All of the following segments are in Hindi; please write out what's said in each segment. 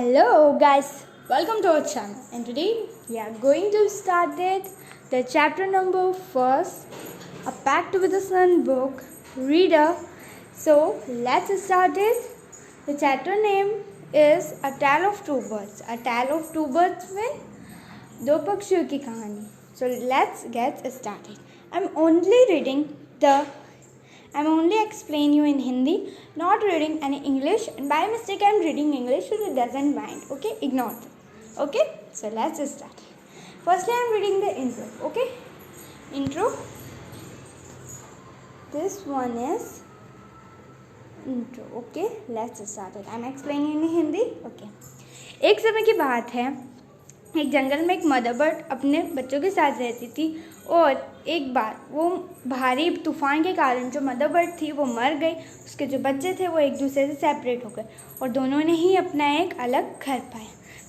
Hello guys, welcome to our channel and today we are going to start the chapter number first, A Pact with the Sun book, reader. So let's start it. The chapter name is A Tale of Two Birds. A Tale of Two Birds में दो पक्षियों की कहानी. So let's get started. I'm only explain you in Hindi, not reading any English, and by mistake I'm reading English, so it doesn't mind. Okay, ignore them. Okay, so let's start. Firstly, I'm reading the intro. Okay, intro. This one is intro. Okay, let's start it. I'm explaining in Hindi. Okay. एक समय की बात है, एक जंगल में एक मदर बर्ड अपने बच्चों के साथ रहती थी और एक बार वो भारी तूफान के कारण जो मदर बर्ड थी वो मर गई. उसके जो बच्चे थे वो एक दूसरे से सेपरेट हो गए और दोनों ने ही अपना एक अलग घर पाया.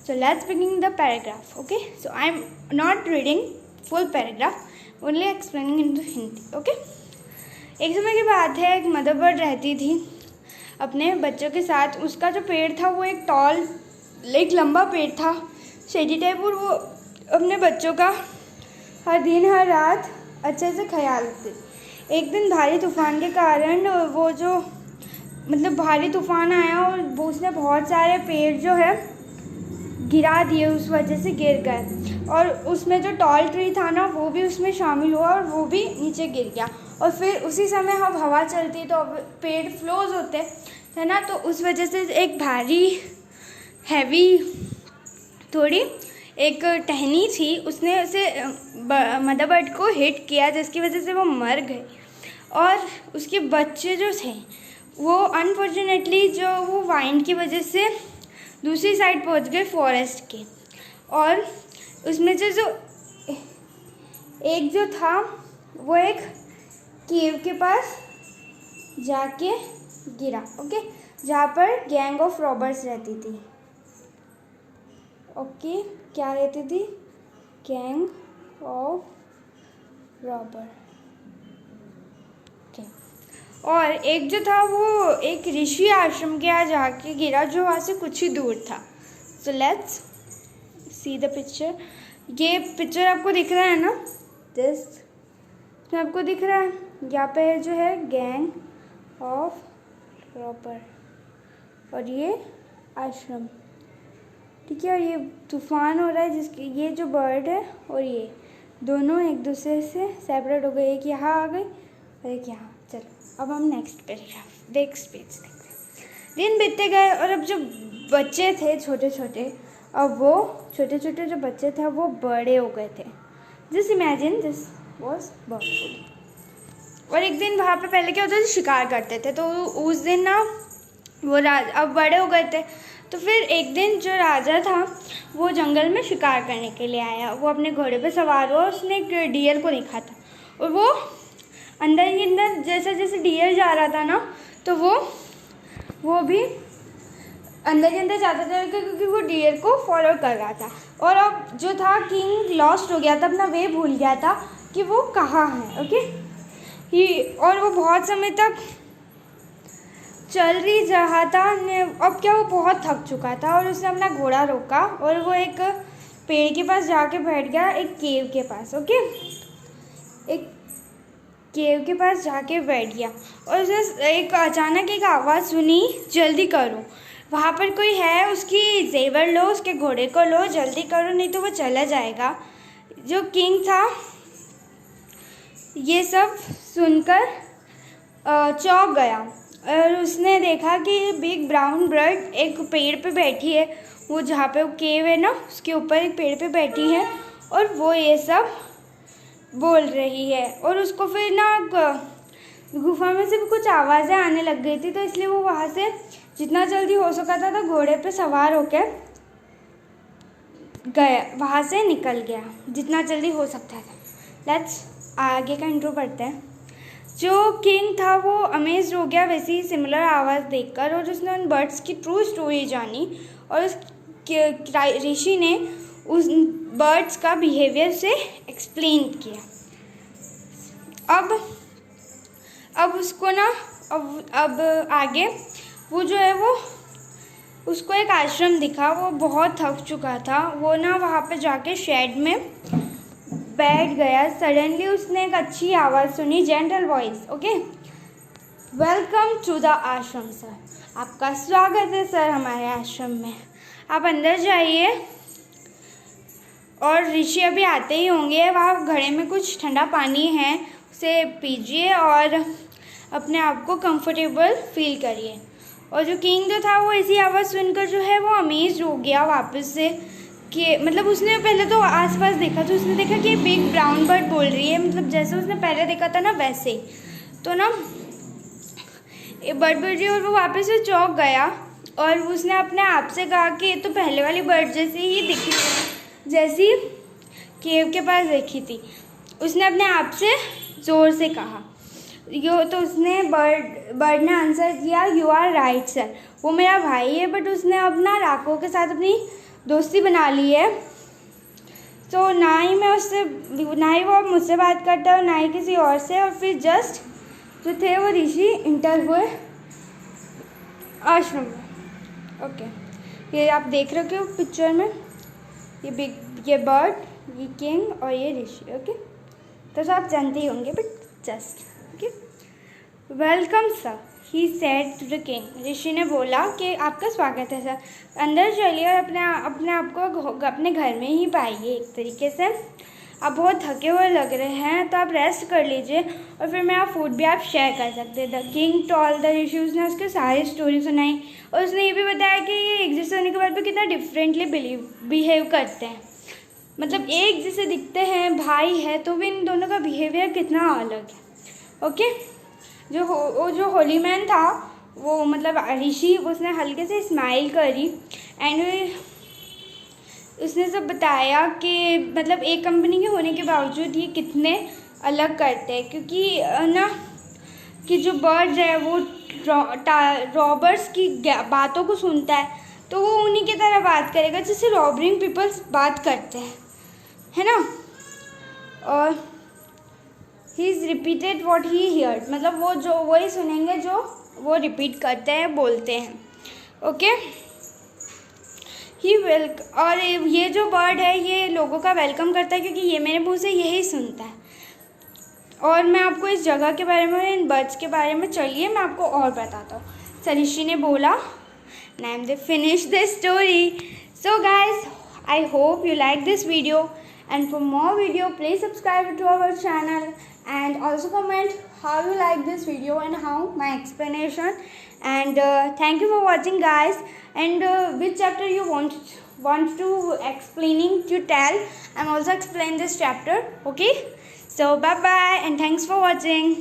So let's begin the paragraph. Okay, so I am not reading full paragraph, only explaining in Hindi. Okay, एक समय की बात है, एक मदर बर्ड रहती थी अपने बच्चों के साथ. उसका जो पेड़ था वो एक लंबा पेड़ था, शेडी टाइप, और वो अपने बच्चों का हर दिन हर रात अच्छे से ख्याल रखती. एक दिन भारी तूफान के कारण भारी तूफान आया और वो उसने बहुत सारे पेड़ जो है गिरा दिए, उस वजह से गिर गए. और उसमें जो टॉल ट्री था ना वो भी उसमें शामिल हुआ और वो भी नीचे गिर गया. और फिर उसी समय हवा चलती तो पेड़ फ्लोज होते थे ना, तो उस वजह से एक भारी हैवी थोड़ी एक टहनी थी, उसने उसे मदर बर्ड को हिट किया जिसकी वजह से वो मर गई. और उसके बच्चे जो थे वो अनफॉर्चुनेटली वो वाइंड की वजह से दूसरी साइड पहुंच गए फॉरेस्ट के. और उसमें जो एक जो था वो एक केव के पास जाके गिरा. ओके, जहाँ पर गैंग ऑफ रॉबर्स रहती थी. ओके, क्या रहती थी? Gang of robber. ओके, और एक जो था वो एक ऋषि आश्रम के यहाँ जाके गिरा जो वहाँ से कुछ ही दूर था. So let's see the picture. ये पिक्चर आपको दिख रहा है ना, दिस आपको दिख रहा है. यहाँ पे जो है गैंग ऑफ रॉबर और ये आश्रम. ठीक है, और ये तूफान हो रहा है जिसकी ये जो बर्ड है और ये दोनों एक दूसरे से सेपरेट हो गए. एक यहाँ आ गई और एक यहाँ. चलो अब हम नेक्स्ट पेज देखते हैं. दिन बीतते गए और अब जो बच्चे थे छोटे छोटे, अब वो छोटे छोटे जो बच्चे थे वो बड़े हो गए थे. Just imagine this was bird. और एक दिन वहाँ पे पहले क्या होता था, शिकार करते थे. तो उस दिन ना वो अब बड़े हो गए थे. तो फिर एक दिन जो राजा था वो जंगल में शिकार करने के लिए आया. वो अपने घोड़े पे सवार हुआ. उसने एक डियर को देखा था और वो अंदर ही अंदर जैसे डियर जा रहा था ना, तो वो भी अंदर ही अंदर जाता था क्योंकि वो डियर को फॉलो कर रहा था. और अब जो था किंग लॉस्ट हो गया था, अपना वे भूल गया था कि वो कहाँ है. ओके, और वो बहुत समय तक चल रही रहा था. अब क्या, वो बहुत थक चुका था और उसने अपना घोड़ा रोका और वो एक पेड़ के पास जाके बैठ गया, एक केव के पास. ओके, एक केव के पास जाके बैठ गया और उसने अचानक एक आवाज़ सुनी, जल्दी करो, वहाँ पर कोई है, उसकी जेवर लो, उसके घोड़े को लो, जल्दी करो नहीं तो वो चला जाएगा. जो किंग था ये सब सुनकर चौंक गया और उसने देखा कि बिग ब्राउन बर्ड एक पेड़ पे बैठी है. वो जहाँ पे वो केव है ना उसके ऊपर एक पेड़ पे बैठी है और वो ये सब बोल रही है. और उसको फिर ना गुफा में से भी कुछ आवाज़ें आने लग गई थी, तो इसलिए वो वहाँ से जितना जल्दी हो सका था तो घोड़े पे सवार होकर गया, वहाँ से निकल गया जितना जल्दी हो सकता था. लेट्स आगे का इंट्रो पढ़ते हैं. जो किंग था वो अमेज्ड हो गया वैसी ही सिमिलर आवाज़ देखकर, और उसने उन बर्ड्स की ट्रू स्टोरी जानी और उस ऋषि ने उस बर्ड्स का बिहेवियर से एक्सप्लेन किया. अब उसको ना अब आगे वो जो है वो उसको एक आश्रम दिखा, वो बहुत थक चुका था। वो ना वहाँ पे जाके शेड में बैठ गया। सडनली उसने एक अच्छी आवाज़ सुनी, gentle voice, okay, welcome to the ashram sir, आपका स्वागत है सर हमारे आश्रम में, आप अंदर जाइए। और ऋषि अभी आते ही होंगे, वहाँ घड़े में कुछ ठंडा पानी है, उसे पीजिए और अपने आप को कंफर्टेबल फील करिए। और जो किंग जो था वो ऐसी आवाज़ सुनकर जो है वो अमेज हो गया वापस से, कि मतलब उसने पहले तो आसपास देखा तो उसने देखा कि बिग ब्राउन बर्ड बोल रही है, मतलब जैसे उसने पहले देखा था ना वैसे ही। तो ना ये बर्ड बोल रही है और वो वापस से चौंक गया और उसने अपने आप से कहा कि ये तो पहले वाली बर्ड जैसी ही दिखी, जैसी केव के पास देखी थी। उसने अपने आप से ज़ोर से कहा यो, तो उसने बर्ड ने आंसर किया, यू आर राइट सर, वो मेरा भाई है, बट उसने अपना राको के साथ अपनी दोस्ती बना ली है। तो ना ही मैं उससे, ना ही वो अब मुझसे बात करता है और ना ही किसी और से। और फिर जस्ट जो थे वो ऋषि इंटर हुए आश्रम में। ओके, ये आप देख रहे हो पिक्चर में, ये बर्ड, ये किंग और ये ऋषि। ओके, तो आप जानते ही होंगे, but just okay. Welcome sir, he said to the king, Rishi ने बोला कि आपका स्वागत है सर, अंदर चलिए और अपने आप को अपने घर में ही पाइए। एक तरीके से आप बहुत थके हुए लग रहे हैं तो आप रेस्ट कर लीजिए और फिर मेरा फूड भी आप शेयर कर सकते हैं। द किंग टॉल्ड द ऋषि, उसने उसके सारी स्टोरी सुनाई और उसने ये भी बताया कि ये एग्जिस्ट होने के बाद भी कितना डिफरेंटली बिहेव करते हैं, मतलब एक जैसे दिखते हैं, भाई है, तो भी इन दोनों का बिहेवियर कितना अलग है। ओके, जो होली मैन था वो मतलब ऋषि, उसने हल्के से स्माइल करी एंड उसने सब बताया कि मतलब एक कंपनी के होने के बावजूद ये कितने अलग करते हैं, क्योंकि ना कि जो बर्ड है वो रॉबर्स की बातों को सुनता है तो वो उन्हीं की तरह बात करेगा जैसे रॉबरिंग पीपल्स बात करते हैं, है ना। और he is repeated what he heard, मतलब वो जो वही सुनेंगे जो वो रिपीट करते हैं, बोलते हैं। ओके, ही और ये जो बर्ड है ये लोगों का वेलकम करता है क्योंकि ये मेरे मुंह से यही सुनता है। और मैं आपको इस जगह के बारे में, इन बर्ड्स के बारे में, चलिए मैं आपको और बताता हूँ। सरिषि ने बोला, now they finish the story. So guys, I hope you like this video and for more video please subscribe to our channel and also comment how you like this video and how my explanation, and thank you for watching guys, and which chapter you want to explaining to tell, I'm also explain this chapter. Okay, so bye bye and thanks for watching.